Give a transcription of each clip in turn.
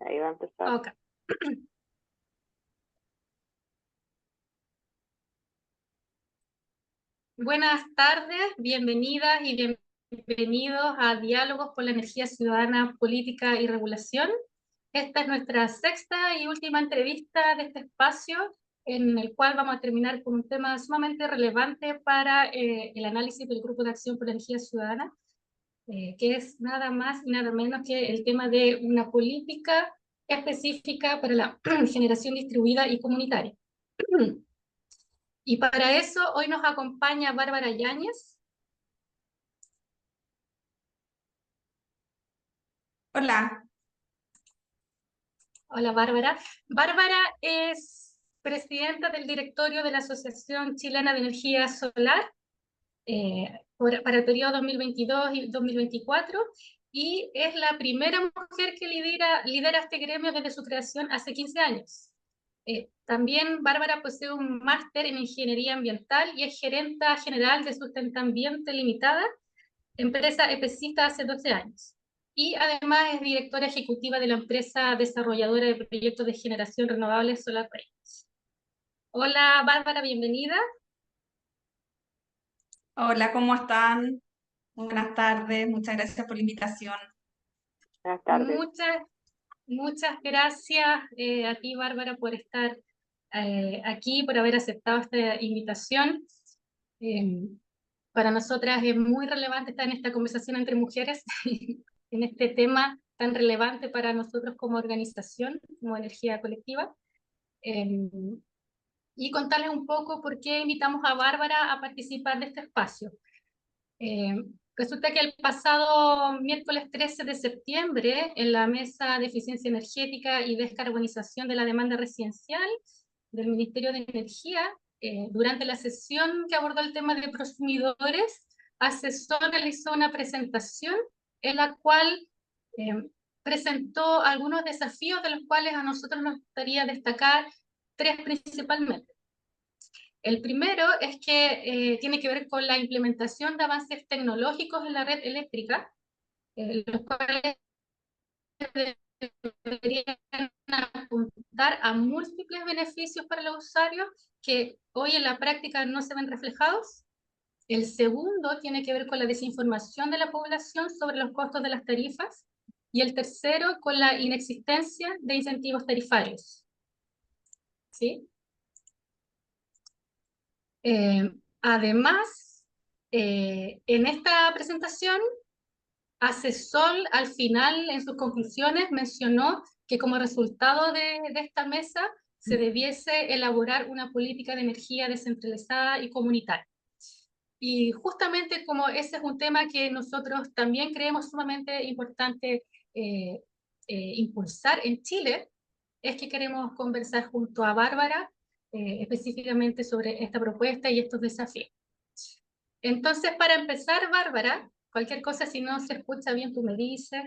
Ahí va a empezar. Ok. Buenas tardes, bienvenidas y bienvenidos a Diálogos por la Energía Ciudadana, Política y Regulación. Esta es nuestra sexta y última entrevista de este espacio, en el cual vamos a terminar con un tema sumamente relevante para el análisis del Grupo de Acción por la Energía Ciudadana, que es nada más y nada menos que el tema de una política específica para la generación distribuida y comunitaria. Y para eso hoy nos acompaña Bárbara Yáñez. Hola. Hola Bárbara. Bárbara es presidenta del directorio de la Asociación Chilena de Energía Solar para el periodo 2022 y 2024 y es la primera mujer que lidera este gremio desde su creación hace 15 años. También Bárbara posee un máster en Ingeniería Ambiental y es gerenta general de Sustentambiente Limitada, empresa EPCista hace 12 años. Y además es directora ejecutiva de la empresa desarrolladora de proyectos de generación renovable Solar Range. Hola Bárbara, bienvenida. Hola, ¿cómo están? Buenas tardes, muchas gracias por la invitación. Buenas tardes. Muchas gracias a ti Bárbara por estar aquí, por haber aceptado esta invitación. Eh, para nosotras es muy relevante estar en esta conversación entre mujeres, en este tema tan relevante para nosotros como organización, como energía colectiva. Eh, y contarles un poco por qué invitamos a Bárbara a participar de este espacio. Eh, Resulta que el pasado miércoles 13 de septiembre, en la Mesa de Eficiencia Energética y Descarbonización de la Demanda Residencial del Ministerio de Energía, durante la sesión que abordó el tema de prosumidores, Asesor realizó una presentación en la cual presentó algunos desafíos de los cuales a nosotros nos gustaría destacar tres principalmente. El primero es que tiene que ver con la implementación de avances tecnológicos en la red eléctrica, los cuales deberían apuntar a múltiples beneficios para los usuarios que hoy en la práctica no se ven reflejados. El segundo tiene que ver con la desinformación de la población sobre los costos de las tarifas. Y el tercero, con la inexistencia de incentivos tarifarios. ¿Sí? Además, en esta presentación, Asesor al final, en sus conclusiones, mencionó que como resultado de esta mesa se debiese elaborar una política de energía descentralizada y comunitaria. Y justamente como ese es un tema que nosotros también creemos sumamente importante impulsar en Chile, es que queremos conversar junto a Bárbara específicamente sobre esta propuesta y estos desafíos. Entonces, para empezar, Bárbara, cualquier cosa, si no se escucha bien, tú me dices,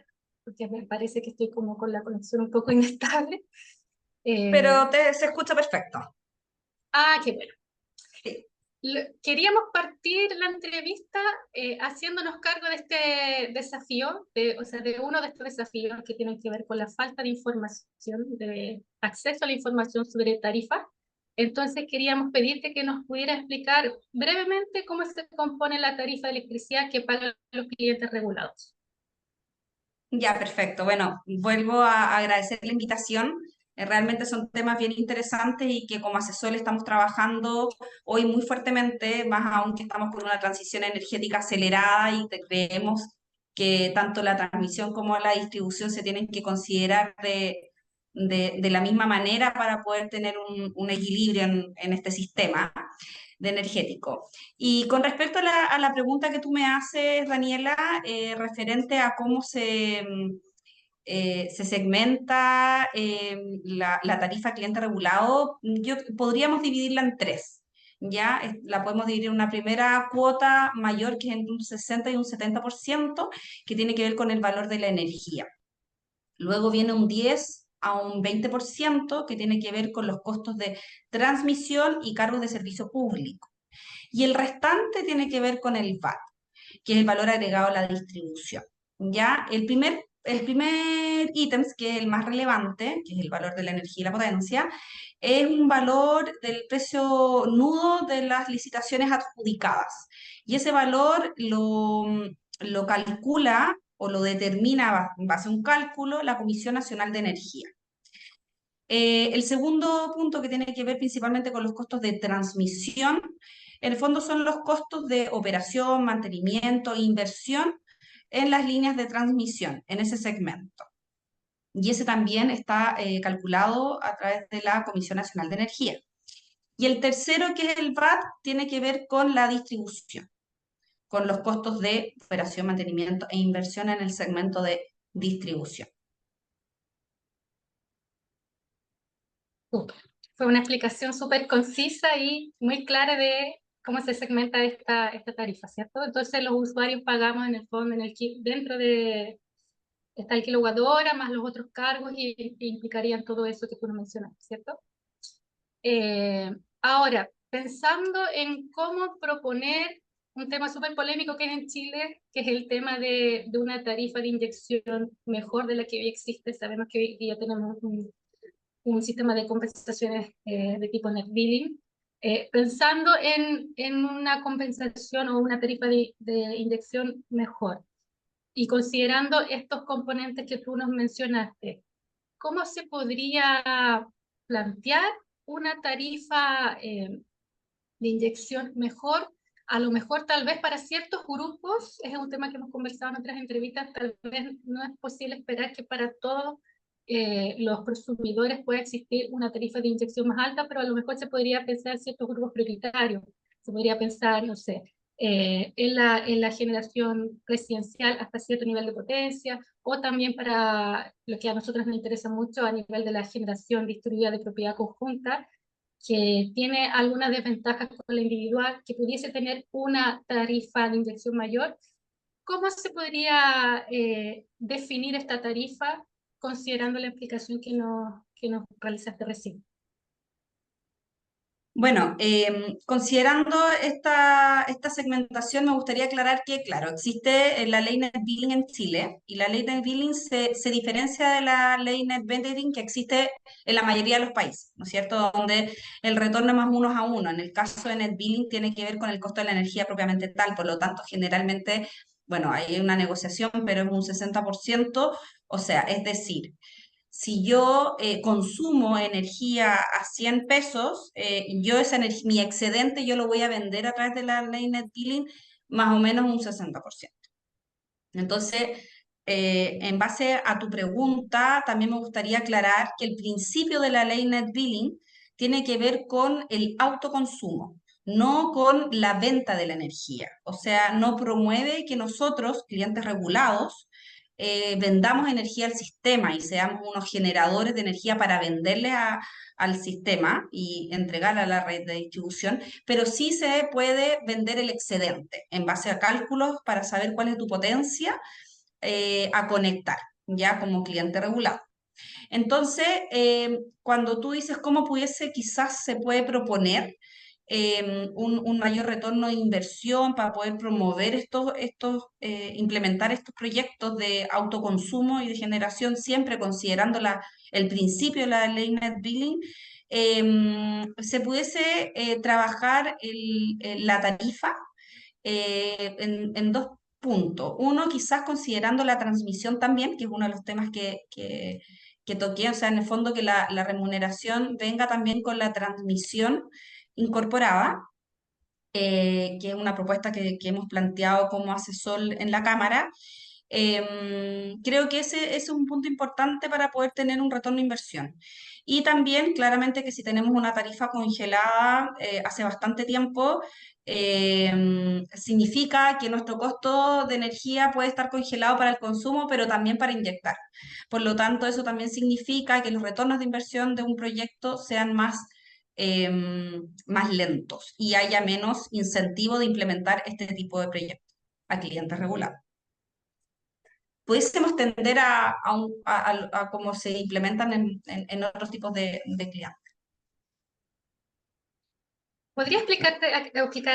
porque me parece que estoy como con la conexión un poco inestable. Pero se escucha perfecto. Qué bueno. Sí. Queríamos partir la entrevista haciéndonos cargo de este desafío, o sea, de uno de estos desafíos que tienen que ver con la falta de información, de acceso a la información sobre tarifas. Entonces queríamos pedirte que nos pudiera explicar brevemente cómo se compone la tarifa de electricidad que pagan los clientes regulados. Ya, perfecto. Bueno, vuelvo a agradecer la invitación. Realmente son temas bien interesantes y que como asesor estamos trabajando hoy muy fuertemente, más aún que estamos con una transición energética acelerada y creemos que tanto la transmisión como la distribución se tienen que considerar de la misma manera para poder tener un equilibrio en este sistema de energético. Y con respecto a la pregunta que tú me haces, Daniela, referente a cómo se segmenta la tarifa cliente regulado, podríamos dividirla en tres. Ya la podemos dividir en una primera cuota mayor que es entre un 60 y un 70%, que tiene que ver con el valor de la energía. Luego viene un 10 a un 20% que tiene que ver con los costos de transmisión y cargos de servicio público. Y el restante tiene que ver con el VAT, que es el valor agregado a la distribución. Ya, el primer el primer ítem, que es el más relevante, que es el valor de la energía y la potencia, es un valor del precio nudo de las licitaciones adjudicadas. Y ese valor lo calcula o lo determina en base a un cálculo la Comisión Nacional de Energía. El segundo punto, que tiene que ver principalmente con los costos de transmisión, en el fondo son los costos de operación, mantenimiento e inversión en las líneas de transmisión, en ese segmento. Y ese también está calculado a través de la Comisión Nacional de Energía. Y el tercero, que es el VAT, tiene que ver con la distribución, con los costos de operación, mantenimiento e inversión en el segmento de distribución. Súper. Fue una explicación súper concisa y muy clara de cómo se segmenta esta tarifa, ¿cierto? Entonces los usuarios pagamos en el fondo, dentro de está el kilowatt hora más los otros cargos y implicarían todo eso que tú nos mencionaste, ¿cierto? Ahora, pensando en cómo proponer un tema súper polémico que es en Chile, que es el tema de una tarifa de inyección mejor de la que hoy existe. Sabemos que hoy día tenemos un sistema de compensaciones de tipo net billing. Pensando en una compensación o una tarifa de inyección mejor y considerando estos componentes que tú nos mencionaste, ¿cómo se podría plantear una tarifa de inyección mejor? A lo mejor tal vez para ciertos grupos, es un tema que hemos conversado en otras entrevistas, tal vez no es posible esperar que para todos los consumidores pueda existir una tarifa de inyección más alta, pero a lo mejor se podría pensar en ciertos grupos prioritarios, se podría pensar, no sé, en la generación residencial hasta cierto nivel de potencia, o también para lo que a nosotros nos interesa mucho a nivel de la generación distribuida de propiedad conjunta, que tiene algunas desventajas con la individual, que pudiese tener una tarifa de inyección mayor. ¿Cómo se podría definir esta tarifa considerando la explicación que nos realizaste recién? Bueno, considerando esta segmentación, me gustaría aclarar que, claro, existe la ley Net Billing en Chile, y la ley Net Billing se diferencia de la ley Net Metering que existe en la mayoría de los países, ¿no es cierto? Donde el retorno es más uno a uno. En el caso de Net Billing tiene que ver con el costo de la energía propiamente tal, por lo tanto, generalmente, bueno, hay una negociación, pero es un 60%, o sea, es decir, si yo consumo energía a 100 pesos, yo mi excedente yo lo voy a vender a través de la ley Net Billing más o menos un 60%. Entonces, en base a tu pregunta, también me gustaría aclarar que el principio de la ley Net Billing tiene que ver con el autoconsumo, no con la venta de la energía. O sea, no promueve que nosotros, clientes regulados, vendamos energía al sistema y seamos unos generadores de energía para venderle al sistema y entregar a la red de distribución, pero sí se puede vender el excedente en base a cálculos para saber cuál es tu potencia a conectar, ya como cliente regulado. Entonces, cuando tú dices cómo pudiese, quizás se puede proponer un mayor retorno de inversión para poder promover implementar estos proyectos de autoconsumo y de generación, siempre considerando el principio de la ley Net Billing, se pudiese trabajar la tarifa en dos puntos. Uno, quizás considerando la transmisión también, que es uno de los temas que toqué, o sea, en el fondo que la remuneración venga también con la transmisión incorporada, que es una propuesta que hemos planteado como asesor en la Cámara. Creo que ese es un punto importante para poder tener un retorno de inversión. Y también, claramente, que si tenemos una tarifa congelada hace bastante tiempo, significa que nuestro costo de energía puede estar congelado para el consumo, pero también para inyectar. Por lo tanto, eso también significa que los retornos de inversión de un proyecto sean más lentos y haya menos incentivo de implementar este tipo de proyectos a clientes regulados. Pudiésemos tender a cómo se implementan en otros tipos de clientes. ¿Podría explicar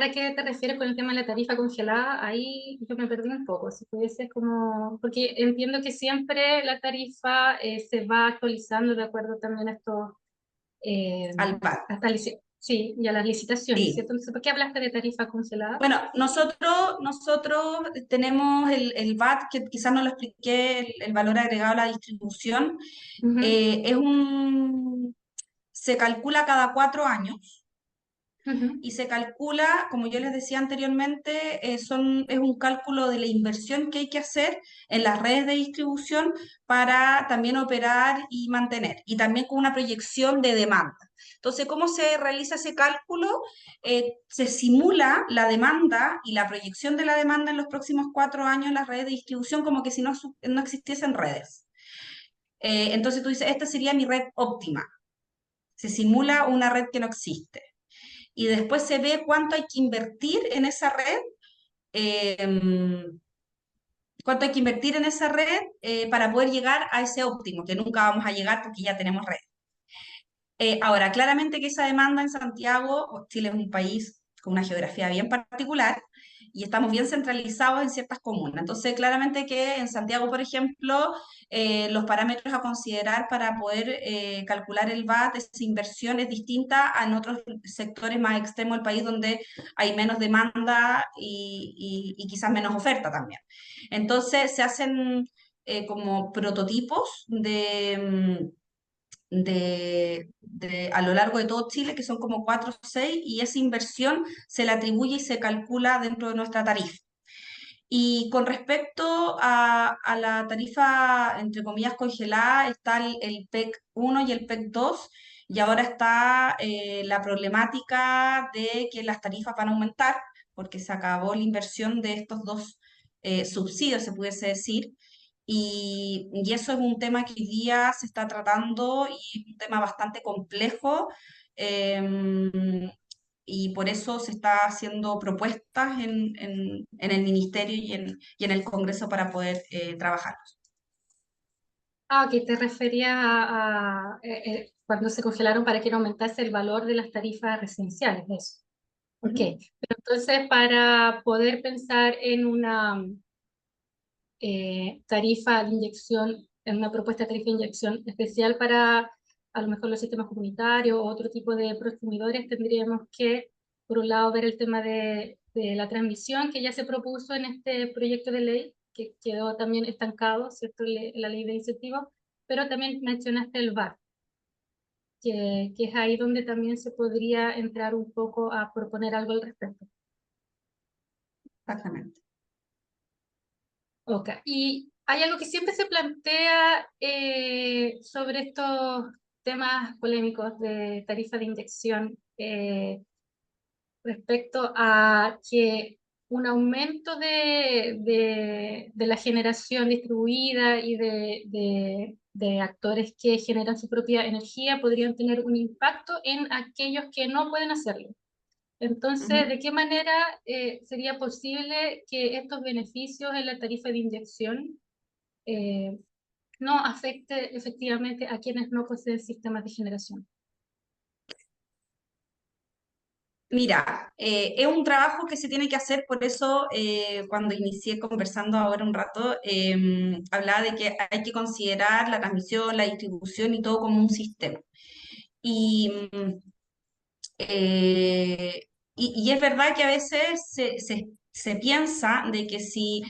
a qué te refieres con el tema de la tarifa congelada? Ahí yo me perdí un poco, si pudiese como, porque entiendo que siempre la tarifa se va actualizando de acuerdo también a estos, al VAT. sí, y a las licitaciones, Sí. ¿cierto? Entonces, ¿por qué hablaste de tarifa congelada? Bueno, nosotros tenemos el VAT, que quizás no lo expliqué, el valor agregado a la distribución. Ujú, Es se calcula cada 4 años ujú. y se calcula, como yo les decía anteriormente, es un cálculo de la inversión que hay que hacer en las redes de distribución para también operar y mantener, y también con una proyección de demanda. Entonces, ¿cómo se realiza ese cálculo? Se simula la demanda y la proyección de la demanda en los próximos 4 años en las redes de distribución como que si no existiesen redes. Entonces tú dices, esta sería mi red óptima. Se simula una red que no existe y después se ve cuánto hay que invertir en esa red, eh, para poder llegar a ese óptimo, que nunca vamos a llegar porque ya tenemos red. Ahora, claramente que esa demanda en Santiago, Chile es un país con una geografía bien particular y estamos bien centralizados en ciertas comunas. Entonces, claramente que en Santiago, por ejemplo, los parámetros a considerar para poder calcular el VAT, esa inversión es distinta a en otros sectores más extremos del país donde hay menos demanda y quizás menos oferta también. Entonces, se hacen como prototipos a lo largo de todo Chile, que son como 4 o 6, y esa inversión se la atribuye y se calcula dentro de nuestra tarifa. Y con respecto a la tarifa, entre comillas, congelada, está el PEC 1 y el PEC 2, y ahora está la problemática de que las tarifas van a aumentar, porque se acabó la inversión de estos dos subsidios, se pudiese decir, y eso es un tema que hoy día se está tratando y es un tema bastante complejo. em, y por eso se está haciendo propuestas en el ministerio y en el Congreso para poder trabajarlos. Ah, ok, te refería cuando se congelaron para que no aumentase el valor de las tarifas residenciales, eso. Ok, Ujú. pero entonces para poder pensar en una tarifa de inyección, en una propuesta de tarifa de inyección especial para a lo mejor los sistemas comunitarios o otro tipo de prosumidores, tendríamos que, por un lado, ver el tema de la transmisión que ya se propuso en este proyecto de ley, que quedó también estancado, ¿cierto?, la ley de incentivos, pero también mencionaste el VAT, que es ahí donde también se podría entrar un poco a proponer algo al respecto. Exactamente. Ok, y hay algo que siempre se plantea sobre estos temas polémicos de tarifa de inyección respecto a que un aumento de la generación distribuida y de actores que generan su propia energía podrían tener un impacto en aquellos que no pueden hacerlo. Entonces, Ujú. ¿de qué manera sería posible que estos beneficios en la tarifa de inyección eh, no afecte efectivamente a quienes no poseen sistemas de generación? Mira, es un trabajo que se tiene que hacer, por eso cuando inicié conversando ahora un rato, hablaba de que hay que considerar la transmisión, la distribución y todo como un sistema. Y, mm, Eh, y es verdad que a veces se piensa de que si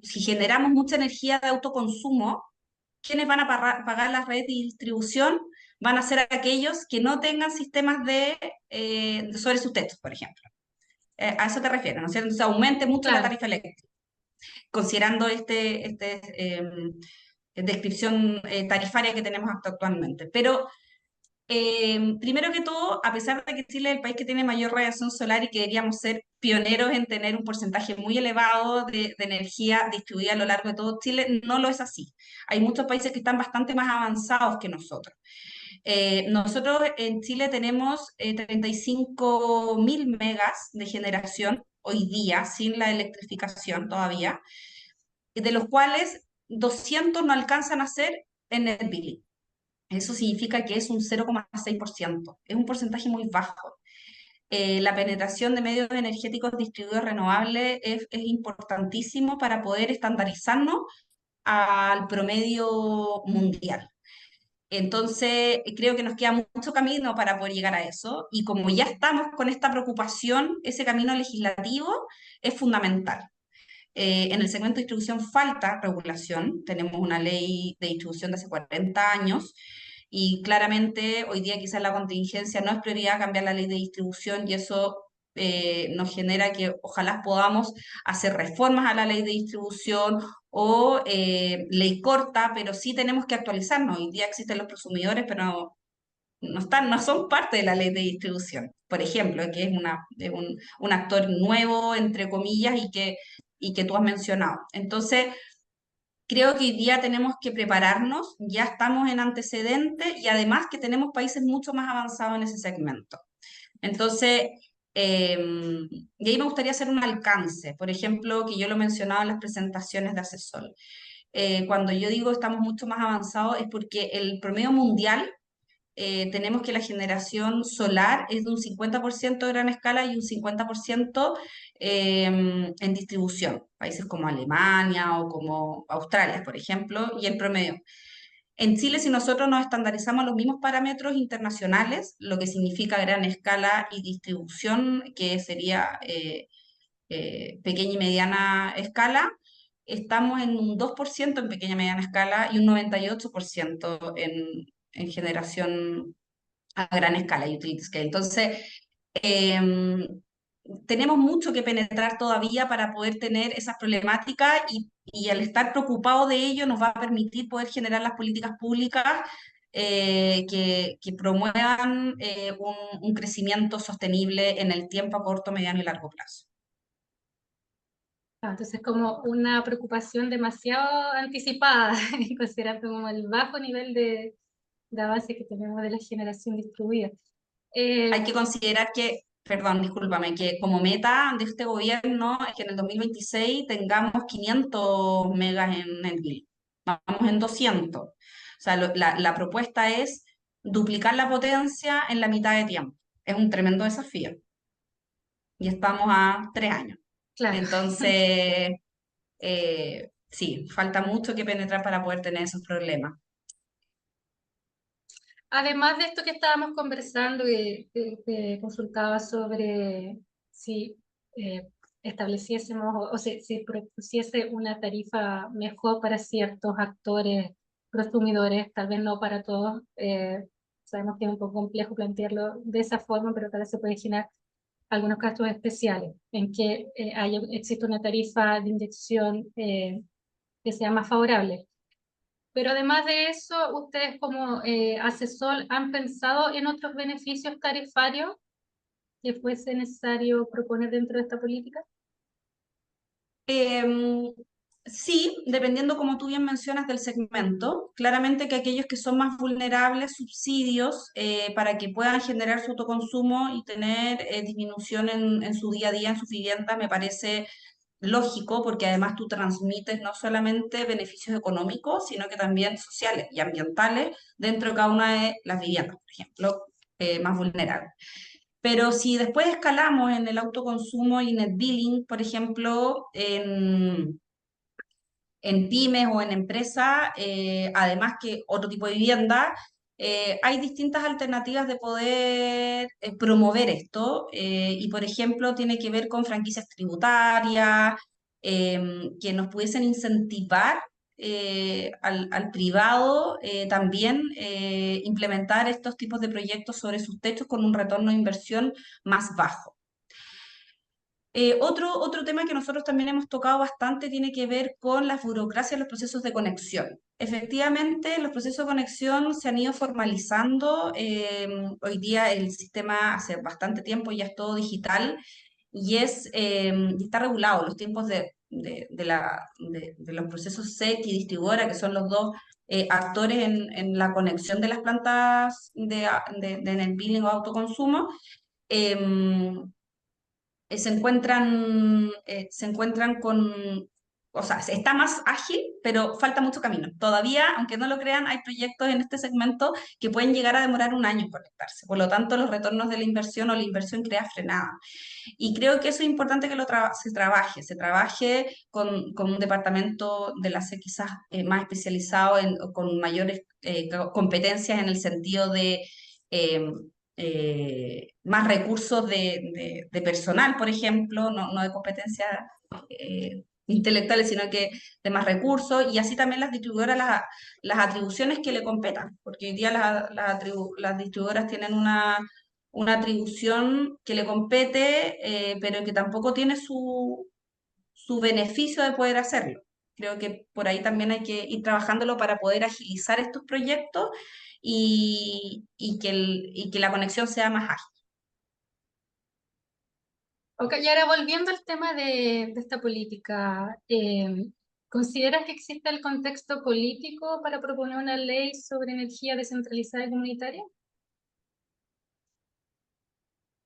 generamos mucha energía de autoconsumo, ¿quiénes van a pagar las redes de distribución? Van a ser aquellos que no tengan sistemas de sobresustento, por ejemplo. A eso te refieres, ¿no es cierto? Entonces aumente mucho la Claro, tarifa eléctrica, considerando descripción tarifaria que tenemos actualmente. Pero primero que todo, a pesar de que Chile es el país que tiene mayor radiación solar y que deberíamos ser pioneros en tener un porcentaje muy elevado de energía distribuida a lo largo de todo Chile, no lo es así. Hay muchos países que están bastante más avanzados que nosotros. Nosotros en Chile tenemos 35.000 megas de generación hoy día, sin la electrificación todavía, de los cuales 200 no alcanzan a ser en net billing. Eso significa que es un 0,6%, es un porcentaje muy bajo. La penetración de medios energéticos distribuidos renovables es importantísimo para poder estandarizarnos al promedio mundial. Entonces, creo que nos queda mucho camino para poder llegar a eso y como ya estamos con esta preocupación, ese camino legislativo es fundamental. En el segmento de distribución falta regulación, tenemos una ley de distribución de hace 40 años y claramente hoy día quizás la contingencia no es prioridad cambiar la ley de distribución y eso nos genera que ojalá podamos hacer reformas a la ley de distribución o ley corta, pero sí tenemos que actualizarnos. Hoy día existen los prosumidores, pero no están, no son parte de la ley de distribución. Por ejemplo, que es un actor nuevo, entre comillas, y que tú has mencionado. Entonces, creo que hoy día tenemos que prepararnos, ya estamos en antecedentes y además que tenemos países mucho más avanzados en ese segmento. Entonces, y ahí me gustaría hacer un alcance, por ejemplo, que yo lo mencionaba en las presentaciones de Asesor. Cuando yo digo estamos mucho más avanzados es porque el promedio mundial tenemos que la generación solar es de un 50% de gran escala y un 50% en distribución, países como Alemania o como Australia, por ejemplo, y el promedio. En Chile, si nosotros nos estandarizamos los mismos parámetros internacionales, lo que significa gran escala y distribución, que sería pequeña y mediana escala, estamos en un 2% en pequeña y mediana escala y un 98% en generación a gran escala, utility scale. Entonces, em, tenemos mucho que penetrar todavía para poder tener esas problemáticas y al estar preocupado de ello nos va a permitir poder generar las políticas públicas que promuevan un crecimiento sostenible en el tiempo a corto, mediano y largo plazo. Entonces, como una preocupación demasiado anticipada, considerando como el bajo nivel de avance que tenemos de la generación distribuida. Hay que considerar que, perdón, discúlpame, que como meta de este gobierno es que en el 2026 tengamos 500 megas en el grid. Vamos en 200. O sea, la propuesta es duplicar la potencia en la mitad de tiempo. Es un tremendo desafío. Y estamos a 3 años. Claro. Entonces, sí, falta mucho que penetrar para poder tener esos problemas. Además de esto que estábamos conversando, que consultaba sobre si estableciésemos o si propusiese una tarifa mejor para ciertos actores consumidores, tal vez no para todos. Sabemos que es un poco complejo plantearlo de esa forma, pero tal vez se puede generar algunos casos especiales en que existe una tarifa de inyección que sea más favorable. Pero además de eso, ustedes como asesor han pensado en otros beneficios tarifarios que fuese necesario proponer dentro de esta política. Em, sí, dependiendo, como tú bien mencionas, del segmento. Claramente que aquellos que son más vulnerables, subsidios para que puedan generar su autoconsumo y tener disminución en su día a día, en su vivienda, me parece lógico, porque además tú transmites no solamente beneficios económicos, sino que también sociales y ambientales dentro de cada una de las viviendas, por ejemplo, más vulnerables. Pero si después escalamos en el autoconsumo y net billing, por ejemplo, en pymes o en empresas, además que otro tipo de vivienda, hay distintas alternativas de poder promover esto y, por ejemplo, tiene que ver con franquicias tributarias que nos pudiesen incentivar al privado también implementar estos tipos de proyectos sobre sus techos con un retorno de inversión más bajo. Otro tema que nosotros también hemos tocado bastante tiene que ver con las burocracias en los procesos de conexión. Efectivamente, los procesos de conexión se han ido formalizando. Hoy día el sistema hace bastante tiempo ya es todo digital y está regulado los tiempos de los procesos SEC y distribuidora, que son los dos actores en la conexión de las plantas en el billing o autoconsumo. em, se encuentran o sea, está más ágil, pero falta mucho camino. Todavía, aunque no lo crean, hay proyectos en este segmento que pueden llegar a demorar un año en conectarse. Por lo tanto, los retornos de la inversión o la inversión crea frenada. Y creo que eso es importante que se trabaje con un departamento de la C quizás más especializado, con mayores competencias en el sentido de eh, más recursos de personal, por ejemplo, no de competencias intelectuales, sino que de más recursos, y así también las distribuidoras las atribuciones que le competan, porque hoy día las distribuidoras tienen una atribución que le compete, pero que tampoco tiene su beneficio de poder hacerlo. Creo que por ahí también hay que ir trabajándolo para poder agilizar estos proyectos y que la conexión sea más ágil. Ok, y ahora volviendo al tema de esta política, ¿consideras que existe el contexto político para proponer una ley sobre energía descentralizada y comunitaria?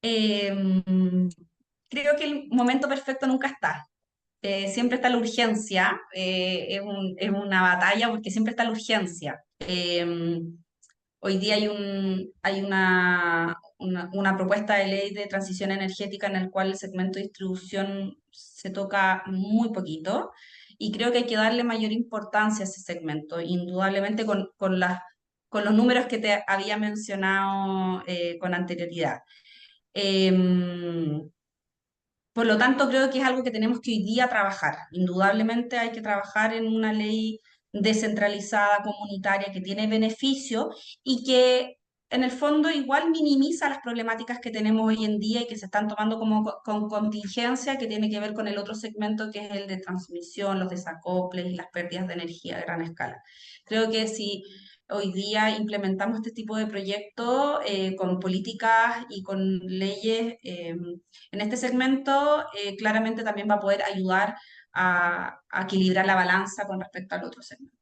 Em, Creo que el momento perfecto nunca está. Siempre está la urgencia, es una batalla porque siempre está la urgencia. Hoy día hay una propuesta de ley de transición energética en el cual el segmento de distribución se toca muy poquito y creo que hay que darle mayor importancia a ese segmento, indudablemente con los números que te había mencionado con anterioridad. Em, por lo tanto, creo que es algo que tenemos que hoy día trabajar. Indudablemente hay que trabajar en una ley descentralizada, comunitaria, que tiene beneficio y que en el fondo igual minimiza las problemáticas que tenemos hoy en día y que se están tomando como con contingencia, que tiene que ver con el otro segmento que es el de transmisión, los desacoples y las pérdidas de energía a gran escala. Creo que si hoy día implementamos este tipo de proyectos con políticas y con leyes en este segmento, claramente también va a poder ayudar a equilibrar la balanza con respecto al otro segmento.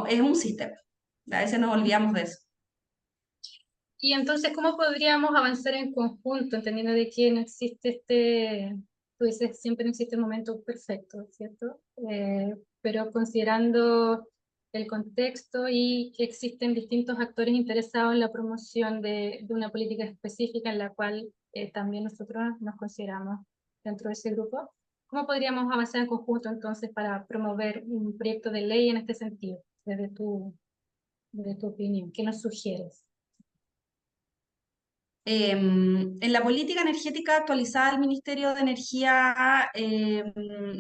Es un sistema, a veces nos olvidamos de eso. Y entonces, ¿cómo podríamos avanzar en conjunto, entendiendo de que no existe tú dices, siempre no existe el momento perfecto, ¿cierto? Pero considerando el contexto y que existen distintos actores interesados en la promoción de una política específica en la cual también nosotros nos consideramos dentro de ese grupo, ¿cómo podríamos avanzar en conjunto entonces para promover un proyecto de ley en este sentido, desde tu opinión? ¿Qué nos sugieres? En la política energética actualizada del Ministerio de Energía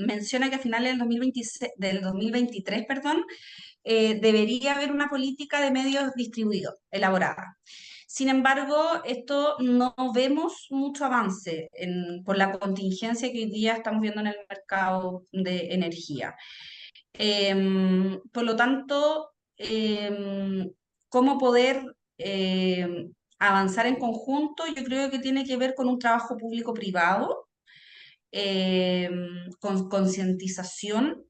menciona que a finales del 2026, del 2023, perdón, debería haber una política de medios distribuidos elaborada. Sin embargo, esto no vemos mucho avance por la contingencia que hoy día estamos viendo en el mercado de energía. Por lo tanto, cómo poder avanzar en conjunto, yo creo que tiene que ver con un trabajo público-privado, con concientización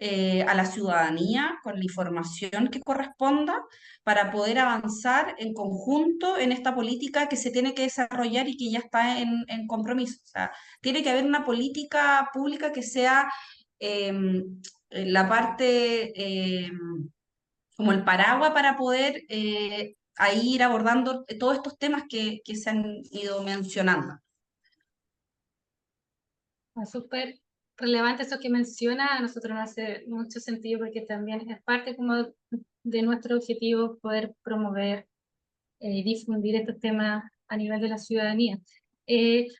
a la ciudadanía, con la información que corresponda, para poder avanzar en conjunto en esta política que se tiene que desarrollar y que ya está en compromiso. O sea, tiene que haber una política pública que sea la parte como el paraguas para poder ahí ir abordando todos estos temas que se han ido mencionando. Es súper relevante eso que menciona, a nosotros nos hace mucho sentido porque también es parte como de nuestro objetivo poder promover y difundir estos temas a nivel de la ciudadanía.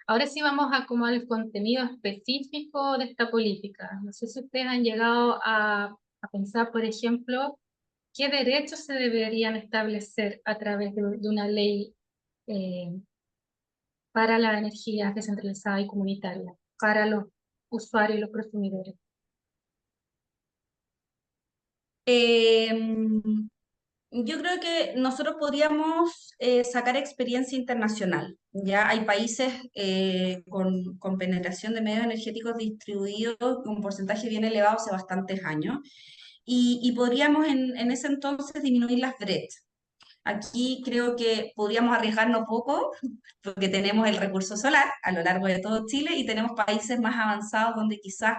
Ahora sí vamos a como al contenido específico de esta política. No sé si ustedes han llegado a pensar, por ejemplo, qué derechos se deberían establecer a través de una ley eh, para la energía descentralizada y comunitaria, para los usuarios y los consumidores. Yo creo que nosotros podríamos sacar experiencia internacional. Ya hay países con penetración de medios energéticos distribuidos con un porcentaje bien elevado hace bastantes años y podríamos en ese entonces disminuir las brechas. Aquí creo que podríamos arriesgarnos poco porque tenemos el recurso solar a lo largo de todo Chile y tenemos países más avanzados donde quizás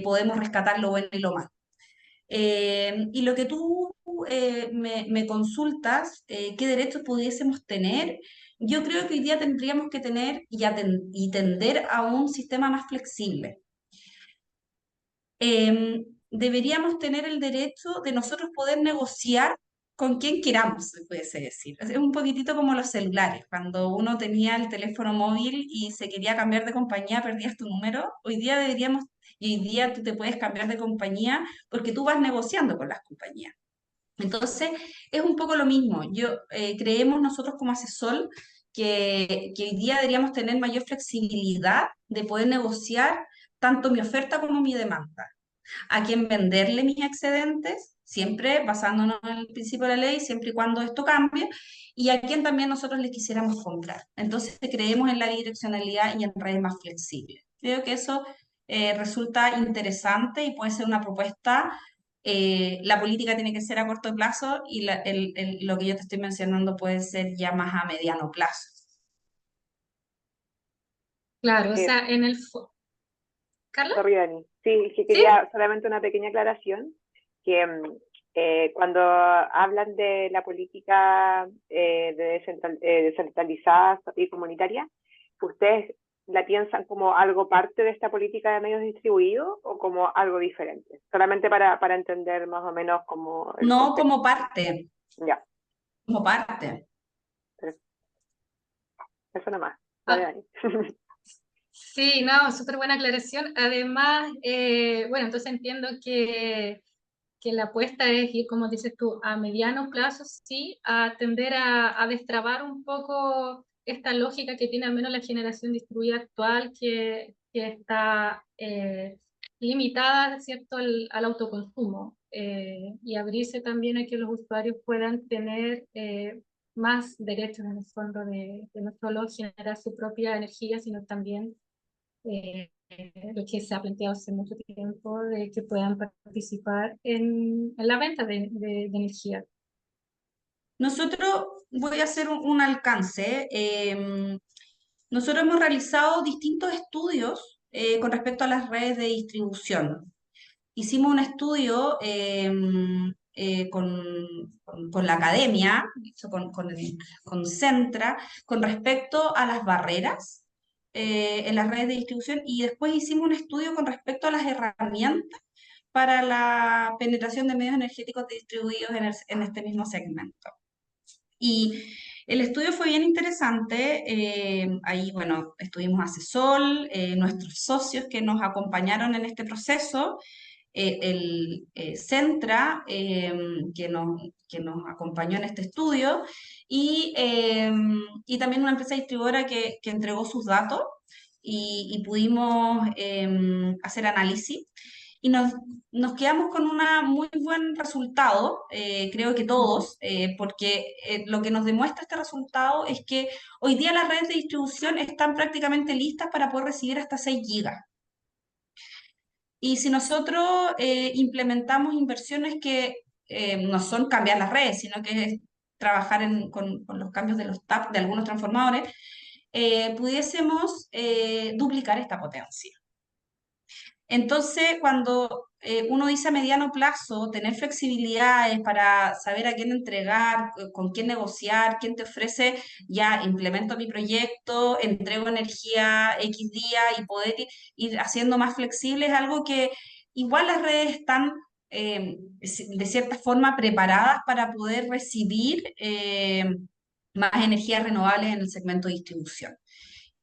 podemos rescatar lo bueno y lo malo. Y lo que tú me consultas, ¿qué derechos pudiésemos tener? Yo creo que hoy día tendríamos que tener y tender a un sistema más flexible. Deberíamos tener el derecho de nosotros poder negociar con quien queramos, se pudiese decir. Es un poquitito como los celulares. Cuando uno tenía el teléfono móvil y se quería cambiar de compañía, perdías tu número. Y hoy día tú te puedes cambiar de compañía porque tú vas negociando con las compañías. Entonces, es un poco lo mismo. Creemos nosotros como asesor que hoy día deberíamos tener mayor flexibilidad de poder negociar tanto mi oferta como mi demanda. A quién venderle mis excedentes, siempre basándonos en el principio de la ley, siempre y cuando esto cambie, y a quién también nosotros le quisiéramos comprar. Entonces, creemos en la direccionalidad y en redes más flexibles. Creo que eso resulta interesante y puede ser una propuesta. La política tiene que ser a corto plazo y lo que yo te estoy mencionando puede ser ya más a mediano plazo. Claro, o Eh, sea, en el... ¿Carla? Sorry, Dani. Sí, es que ¿Sí? quería solamente una pequeña aclaración, que cuando hablan de la política descentralizada y comunitaria, ¿ustedes la piensan como algo parte de esta política de medios distribuidos o como algo diferente? Solamente para entender más o menos como el No contexto. como parte, Ya, como parte. pero eso nomás. Vale, Ah, Dani. sí, no, súper buena aclaración. Además, bueno, entonces entiendo que la apuesta es ir, como dices tú, a mediano plazo, sí, a tender a destrabar un poco esta lógica que tiene al menos la generación distribuida actual, que está limitada, ¿cierto?, al autoconsumo, y abrirse también a que los usuarios puedan tener más derechos en el fondo de no solo generar su propia energía, sino también lo que se ha planteado hace mucho tiempo, de que puedan participar en la venta de energía. Nosotros, voy a hacer un alcance. Nosotros hemos realizado distintos estudios con respecto a las redes de distribución. Hicimos un estudio con la academia, hecho con Centra, con respecto a las barreras en las redes de distribución y después hicimos un estudio con respecto a las herramientas para la penetración de medios energéticos distribuidos en este mismo segmento. Y el estudio fue bien interesante. Ahí, bueno, estuvimos Asesol, nuestros socios que nos acompañaron en este proceso, el Centra, que nos acompañó en este estudio, y también una empresa distribuidora que entregó sus datos y pudimos hacer análisis y nos quedamos con un muy buen resultado, creo que todos, porque lo que nos demuestra este resultado es que hoy día las redes de distribución están prácticamente listas para poder recibir hasta 6 gigas. Y si nosotros implementamos inversiones que no son cambiar las redes, sino que es trabajar con los cambios de los TAP de algunos transformadores, pudiésemos duplicar esta potencia. Entonces, cuando uno dice a mediano plazo, tener flexibilidades para saber a quién entregar, con quién negociar, quién te ofrece, ya implemento mi proyecto, entrego energía X día y poder ir haciendo más flexible, es algo que igual las redes están de cierta forma preparadas para poder recibir más energías renovables en el segmento de distribución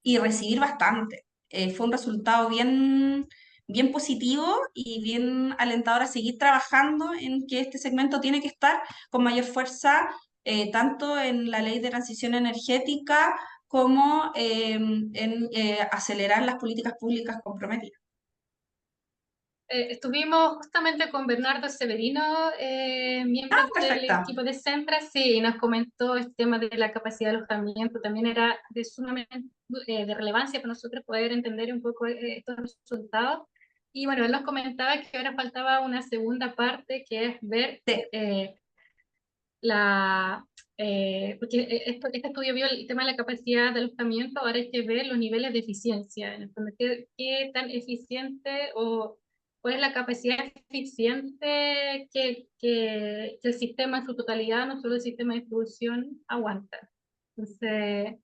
y recibir bastante. Fue un resultado bien positivo y bien alentador a seguir trabajando en que este segmento tiene que estar con mayor fuerza, tanto en la ley de transición energética como en acelerar las políticas públicas comprometidas. Estuvimos justamente con Bernardo Severino, miembro del Perfecto. equipo de Centra, sí, y nos comentó el tema de la capacidad de alojamiento, también era de sumamente de relevancia para nosotros poder entender un poco estos resultados. Y bueno, él nos comentaba que ahora faltaba una segunda parte, que es ver Sí. porque este estudio vio el tema de la capacidad de alojamiento, ahora hay que ver los niveles de eficiencia, en el fondo, qué tan eficiente o cuál es la capacidad eficiente que el sistema en su totalidad, no solo el sistema de distribución, aguanta. Entonces,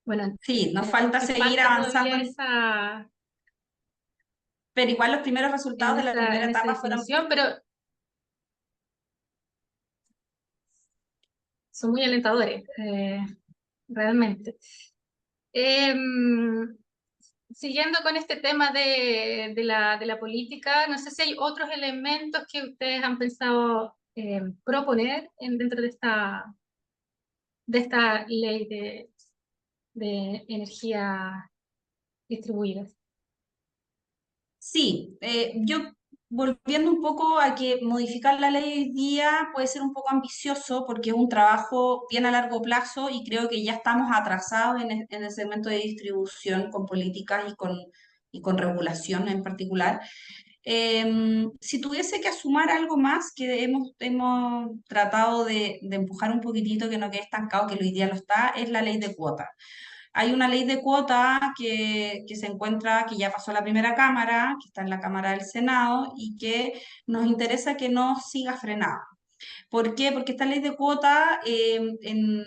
bueno, Sí, nos tenemos falta que seguir falta avanzando, todavía esa, pero igual los primeros resultados de la primera en esa etapa fueron, definición, pero son muy alentadores, realmente. Em, Siguiendo con este tema de la política, no sé si hay otros elementos que ustedes han pensado proponer dentro de esta ley de energía distribuida. sí, yo volviendo un poco a que modificar la ley hoy día puede ser un poco ambicioso porque es un trabajo bien a largo plazo y creo que ya estamos atrasados en el segmento de distribución con políticas y con regulación en particular. Si tuviese que sumar algo más que hemos tratado de empujar un poquitito, que no quede estancado, que hoy día lo está, es la ley de cuotas. Hay una ley de cuota que se encuentra, que ya pasó a la primera cámara, que está en la Cámara del Senado y que nos interesa que no siga frenada. ¿Por qué? Porque esta ley de cuota, en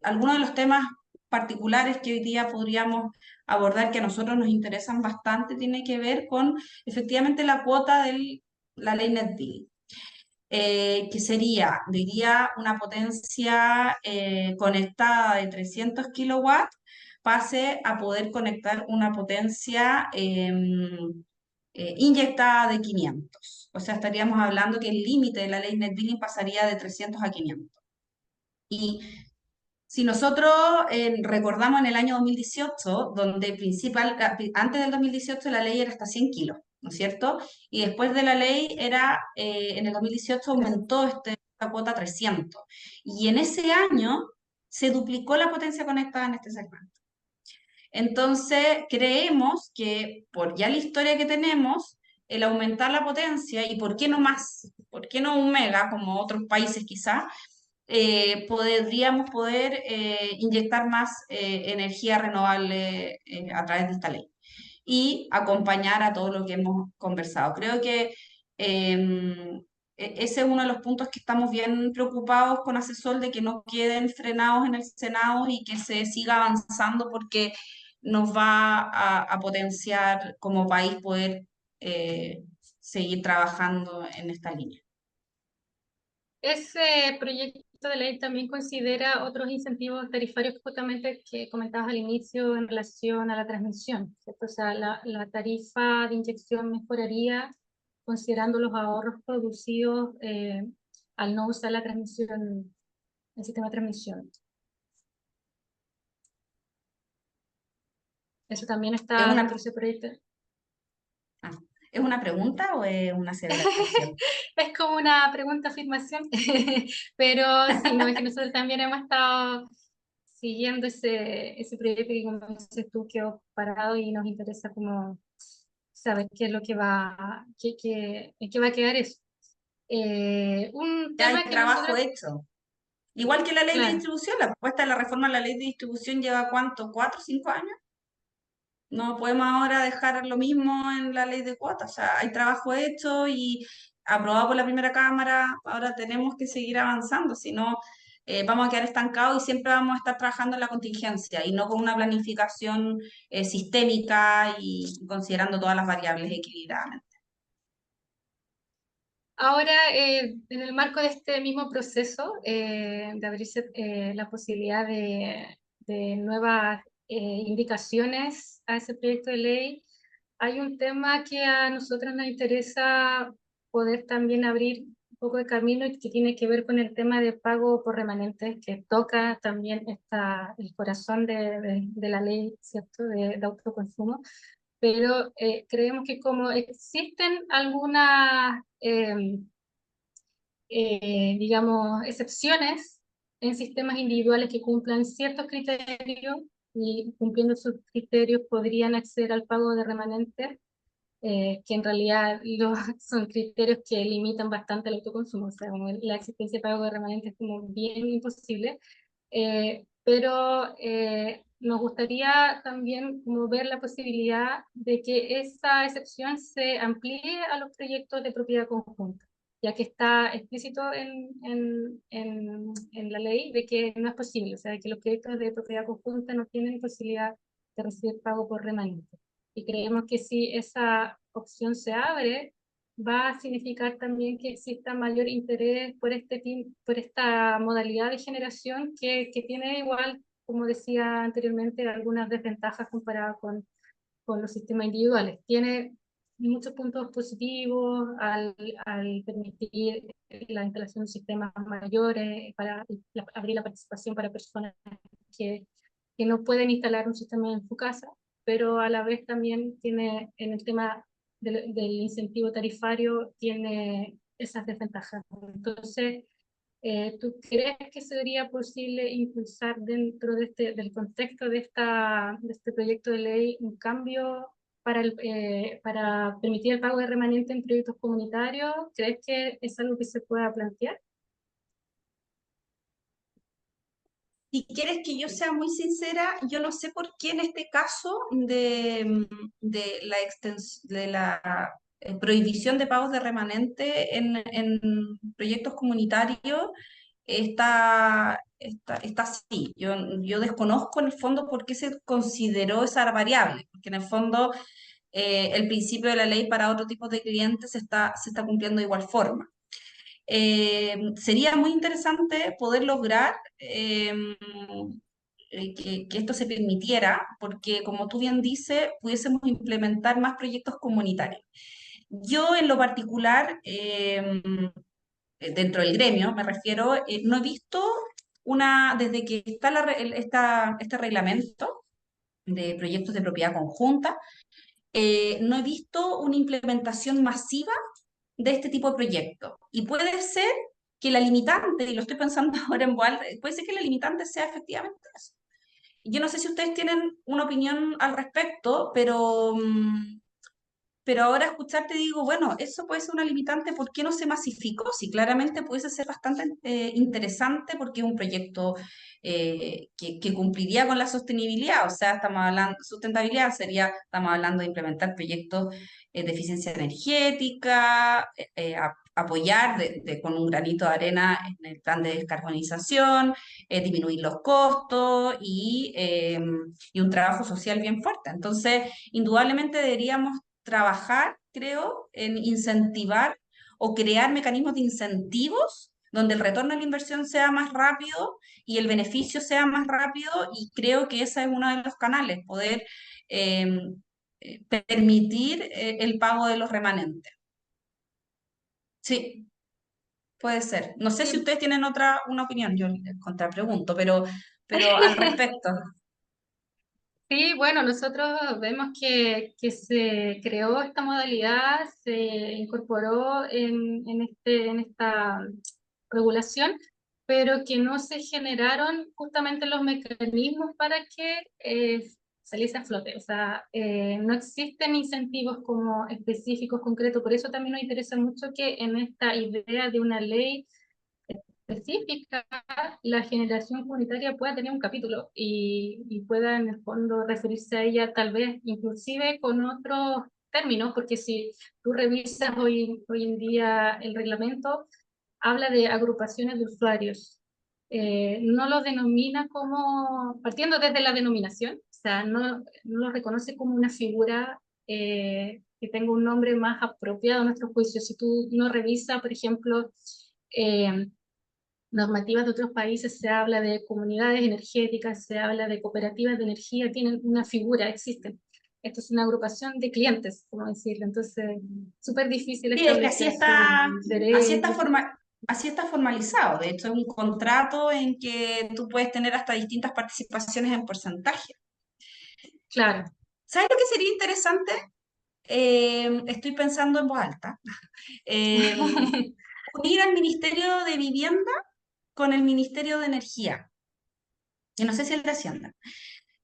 algunos de los temas particulares que hoy día podríamos abordar, que a nosotros nos interesan bastante, tiene que ver con efectivamente la cuota de la ley Net Billing, que sería, diría, una potencia conectada de 300 kilowatts pase a poder conectar una potencia inyectada de 500. O sea, estaríamos hablando que el límite de la ley Net Billing pasaría de 300 a 500. Y si nosotros recordamos en el año 2018, donde antes del 2018 la ley era hasta 100 kilos, ¿no es cierto? Y después de la ley en el 2018 aumentó esta cuota a 300. Y en ese año se duplicó la potencia conectada en este segmento. Entonces, creemos que por ya la historia que tenemos, el aumentar la potencia, y por qué no más, por qué no un mega, como otros países quizás, podríamos poder inyectar más energía renovable a través de esta ley y acompañar a todo lo que hemos conversado. Creo que ese es uno de los puntos que estamos bien preocupados con Asesor, de que no queden frenados en el Senado y que se siga avanzando porque nos va a potenciar como país poder seguir trabajando en esta línea. Ese proyecto de ley también considera otros incentivos tarifarios justamente que comentabas al inicio en relación a la transmisión, ¿cierto? O sea, la tarifa de inyección mejoraría considerando los ahorros producidos al no usar la transmisión, el sistema de transmisión. Eso también ¿Es está dentro de ese proyecto. ah, ¿es una pregunta o es una aseveración? Es como una pregunta-afirmación, pero sí, no, es que nosotros también hemos estado siguiendo ese proyecto que, como dices tú, quedó parado y nos interesa como saber qué es lo que en qué va a quedar eso. Un Ya hay tema que trabajo nosotros, hecho. Igual que la ley de claro, distribución, la propuesta de la reforma de la ley de distribución lleva ¿cuánto? ¿4 o 5 años? No podemos ahora dejar lo mismo en la ley de cuotas. O sea, hay trabajo hecho y aprobado por la primera cámara. Ahora tenemos que seguir avanzando, si no vamos a quedar estancados y siempre vamos a estar trabajando en la contingencia y no con una planificación sistémica y considerando todas las variables equilibradamente. ahora en el marco de este mismo proceso de abrirse la posibilidad de nuevas indicaciones a ese proyecto de ley, hay un tema que a nosotros nos interesa poder también abrir un poco de camino y que tiene que ver con el tema de pago por remanentes, que toca también el corazón de la ley, ¿cierto?, de autoconsumo. Pero creemos que como existen algunas, digamos, excepciones en sistemas individuales que cumplan ciertos criterios y cumpliendo esos criterios podrían acceder al pago de remanentes, que en realidad son criterios que limitan bastante el autoconsumo, o sea, como la existencia de pago de remanentes es como bien imposible, pero nos gustaría también como ver la posibilidad de que esa excepción se amplíe a los proyectos de propiedad conjunta, ya que está explícito en la ley de que no es posible, o sea, que los proyectos de propiedad conjunta no tienen posibilidad de recibir pago por remanente. Y creemos que si esa opción se abre, va a significar también que exista mayor interés por esta modalidad de generación que tiene igual, como decía anteriormente, algunas desventajas comparadas con los sistemas individuales. Tiene muchos puntos positivos al permitir la instalación de sistemas mayores, para abrir la participación para personas que, que no pueden instalar un sistema en su casa, pero a la vez también tiene en el tema del incentivo tarifario, tiene esas desventajas. Entonces, ¿tú crees que sería posible impulsar dentro del contexto de este proyecto de ley un cambio para permitir el pago de remanente en proyectos comunitarios? ¿Crees que es algo que se pueda plantear? Si quieres que yo sea muy sincera, yo no sé por qué en este caso de la prohibición de pagos de remanente en proyectos comunitarios está así. Yo desconozco en el fondo por qué se consideró esa variable, porque en el fondo el principio de la ley para otro tipo de clientes se está cumpliendo de igual forma. Sería muy interesante poder lograr que esto se permitiera, porque como tú bien dices, pudiésemos implementar más proyectos comunitarios. Yo en lo particular, dentro del gremio, me refiero, no he visto desde que está este reglamento de proyectos de propiedad conjunta, no he visto una implementación masiva de este tipo de proyectos. Y puede ser que la limitante, y lo estoy pensando ahora en voz alta, puede ser que la limitante sea efectivamente eso. Yo no sé si ustedes tienen una opinión al respecto, pero ahora escucharte digo, bueno, eso puede ser una limitante, ¿por qué no se masificó? Si claramente pudiese ser bastante interesante porque es un proyecto que cumpliría con la sostenibilidad, o sea, estamos hablando, sustentabilidad sería, estamos hablando de implementar proyectos de eficiencia energética, apoyar con un granito de arena en el plan de descarbonización, disminuir los costos y un trabajo social bien fuerte. Entonces, indudablemente deberíamos trabajar, creo, en incentivar o crear mecanismos de incentivos donde el retorno de la inversión sea más rápido y el beneficio sea más rápido, y creo que ese es uno de los canales, poder eh, permitir el pago de los remanentes. Sí, puede ser. No sé si Sí, ustedes tienen una opinión, yo les contrapregunto, pero al respecto. sí, bueno, nosotros vemos que se creó esta modalidad, se incorporó en esta regulación, pero que no se generaron justamente los mecanismos para que saliese a flote. O sea, no existen incentivos como específicos, concretos. Por eso también nos interesa mucho que en esta idea de una ley específica, la generación comunitaria pueda tener un capítulo y pueda en el fondo referirse a ella tal vez inclusive con otros términos, porque si tú revisas hoy en día el reglamento, habla de agrupaciones de usuarios. No lo denomina como, partiendo desde la denominación, o sea, no lo reconoce como una figura que tenga un nombre más apropiado a nuestro juicio. Si tú no revisas, por ejemplo, eh, normativas de otros países, se habla de comunidades energéticas, se habla de cooperativas de energía, tienen una figura, existen. Esto es una agrupación de clientes, como decirlo. Entonces, súper difícil Sí, es que así establecer está, un así está derecho. así está formalizado. De hecho, es un contrato en que tú puedes tener hasta distintas participaciones en porcentaje. Claro. ¿Sabes lo que sería interesante? Estoy pensando en voz alta. Eh, Unir al Ministerio de Vivienda con el Ministerio de Energía. Y no sé si el de Hacienda.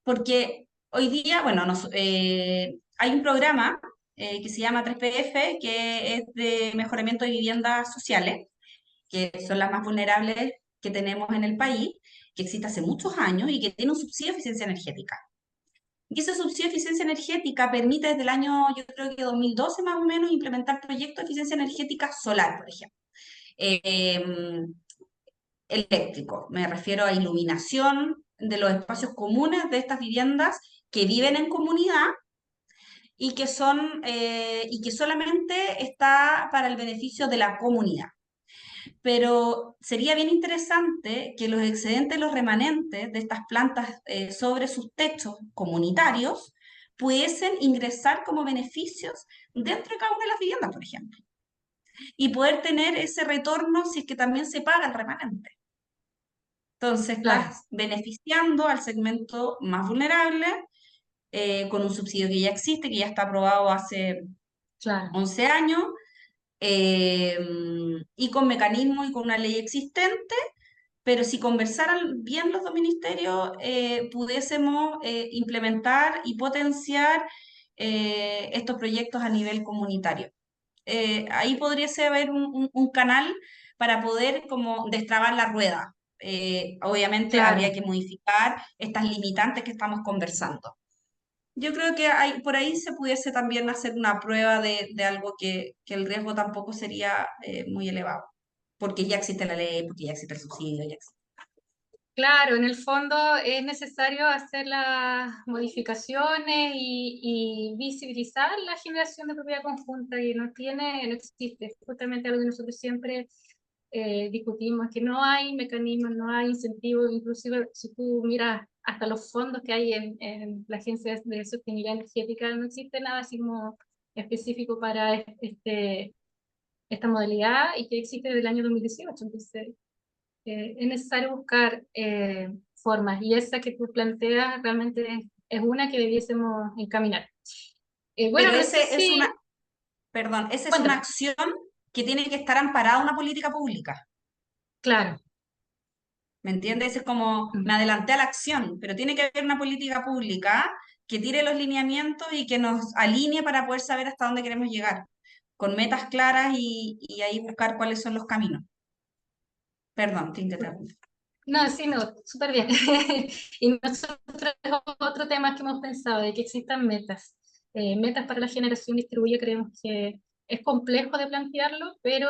Porque hoy día, bueno, hay un programa que se llama 3PF, que es de mejoramiento de viviendas sociales, que son las más vulnerables que tenemos en el país, que existe hace muchos años y que tiene un subsidio de eficiencia energética. Y ese subsidio de eficiencia energética permite desde el año, yo creo que 2012 más o menos, implementar proyectos de eficiencia energética solar, por ejemplo. Eh, Eléctrico, me refiero a iluminación de los espacios comunes de estas viviendas que viven en comunidad y que son y que solamente está para el beneficio de la comunidad. Pero sería bien interesante que los excedentes, los remanentes de estas plantas sobre sus techos comunitarios pudiesen ingresar como beneficios dentro de cada una de las viviendas, por ejemplo, y poder tener ese retorno si es que también se paga el remanente. Entonces Claro, estás beneficiando al segmento más vulnerable con un subsidio que ya existe, que ya está aprobado hace claro, 11 años, eh, y con mecanismos y con una ley existente, pero si conversaran bien los dos ministerios, pudiésemos implementar y potenciar estos proyectos a nivel comunitario. Ahí podría haber un canal para poder como destrabar la rueda. Obviamente habría claro. que modificar estas limitantes que estamos conversando. Yo creo que por ahí se pudiese también hacer una prueba de algo que el riesgo tampoco sería muy elevado, porque ya existe la ley, porque ya existe el subsidio, ya existe. Claro, en el fondo es necesario hacer las modificaciones y visibilizar la generación de propiedad conjunta que no tiene, no existe. Justamente algo que nosotros siempre discutimos, que no hay mecanismos, no hay incentivos, inclusive si tú miras hasta los fondos que hay en la Agencia de Sostenibilidad Energética, no existe nada así como específico para esta modalidad y que existe desde el año 2018. Entonces, es necesario buscar formas y esa que tú planteas realmente es una que debiésemos encaminar. Bueno, Pero no sé ese es una, si, perdón, esa es una cuéntame, acción que tiene que estar amparada en una política pública. claro, ¿Me entiendes? Es como, me mm, adelanté a la acción, pero tiene que haber una política pública que tire los lineamientos y que nos alinee para poder saber hasta dónde queremos llegar, con metas claras y ahí buscar cuáles son los caminos. Perdón, te interrumpí. no, sí, no, súper bien. Y nosotros otro tema que hemos pensado de que existan metas, metas para la generación distribuida, creemos que es complejo de plantearlo, pero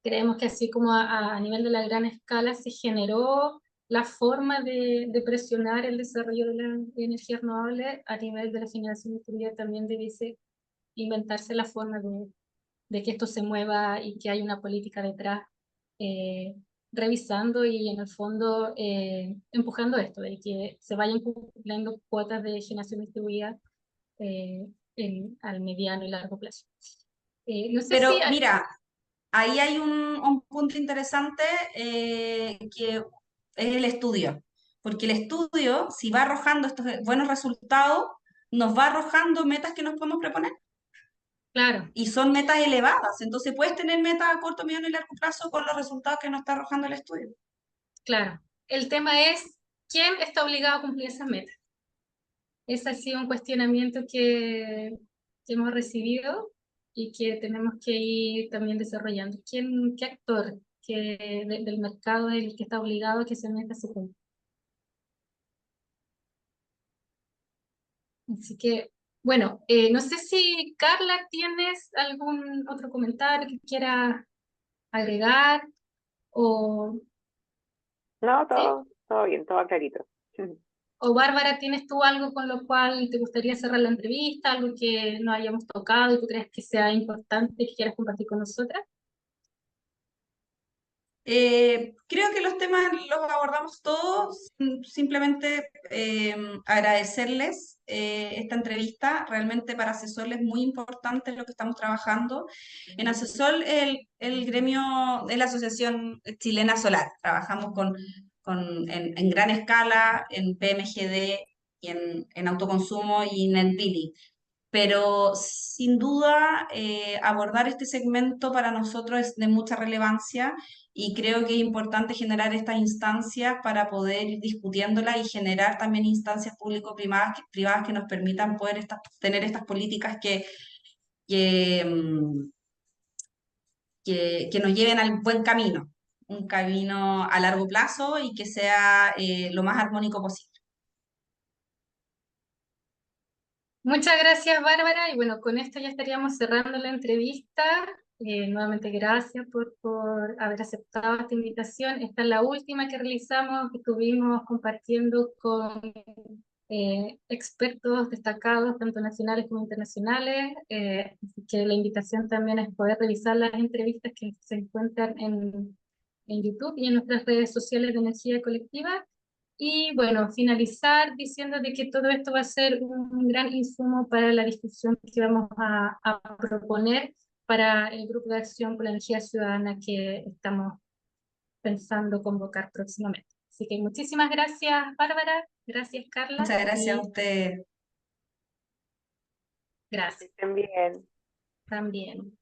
creemos que así como a nivel de la gran escala se generó la forma de presionar el desarrollo de la energía renovable, a nivel de la generación distribuida también debiese inventarse la forma de que esto se mueva y que haya una política detrás, eh, revisando y en el fondo empujando esto, de que se vayan cumpliendo cuotas de generación distribuida eh, al mediano y largo plazo. No sé si... Pero mira, ahí hay un punto interesante que es el estudio, porque el estudio, si va arrojando estos buenos resultados, nos va arrojando metas que nos podemos proponer. Claro, Y son metas elevadas, entonces puedes tener metas a corto, mediano y largo plazo con los resultados que nos está arrojando el estudio. claro. El tema es, ¿quién está obligado a cumplir esas metas? Ese ha sido un cuestionamiento que hemos recibido y que tenemos que ir también desarrollando. ¿Qué actor del mercado es el que está obligado a que se meta su punto? Así que, bueno, no sé si Carla tienes algún otro comentario que quiera agregar o, No, ¿sí? todo bien, todo clarito. O Bárbara, ¿tienes tú algo con lo cual te gustaría cerrar la entrevista, algo que no hayamos tocado y tú crees que sea importante que quieras compartir con nosotras? Creo que los temas los abordamos todos, simplemente agradecerles esta entrevista, realmente para Asesol es muy importante lo que estamos trabajando. En Asesol, el gremio de la Asociación Chilena Solar, trabajamos en gran escala, en PMGD, y en autoconsumo y en el billing, pero sin duda abordar este segmento para nosotros es de mucha relevancia y creo que es importante generar estas instancias para poder ir discutiéndolas y generar también instancias público-privadas que nos permitan poder tener estas políticas que, mm, que nos lleven al buen camino. un camino a largo plazo y que sea lo más armónico posible. Muchas gracias, Bárbara. Y bueno, con esto ya estaríamos cerrando la entrevista. Nuevamente, gracias por haber aceptado esta invitación. Esta es la última que realizamos, que estuvimos compartiendo con expertos destacados, tanto nacionales como internacionales. Así que la invitación también es poder revisar las entrevistas que se encuentran en YouTube y en nuestras redes sociales de Energía Colectiva. Y bueno, finalizar diciendo de que todo esto va a ser un gran insumo para la discusión que vamos a proponer para el Grupo de Acción por la Energía Ciudadana que estamos pensando convocar próximamente. Así que muchísimas gracias, Bárbara, gracias, Carla, Muchas gracias a y usted. Que gracias estén bien. también.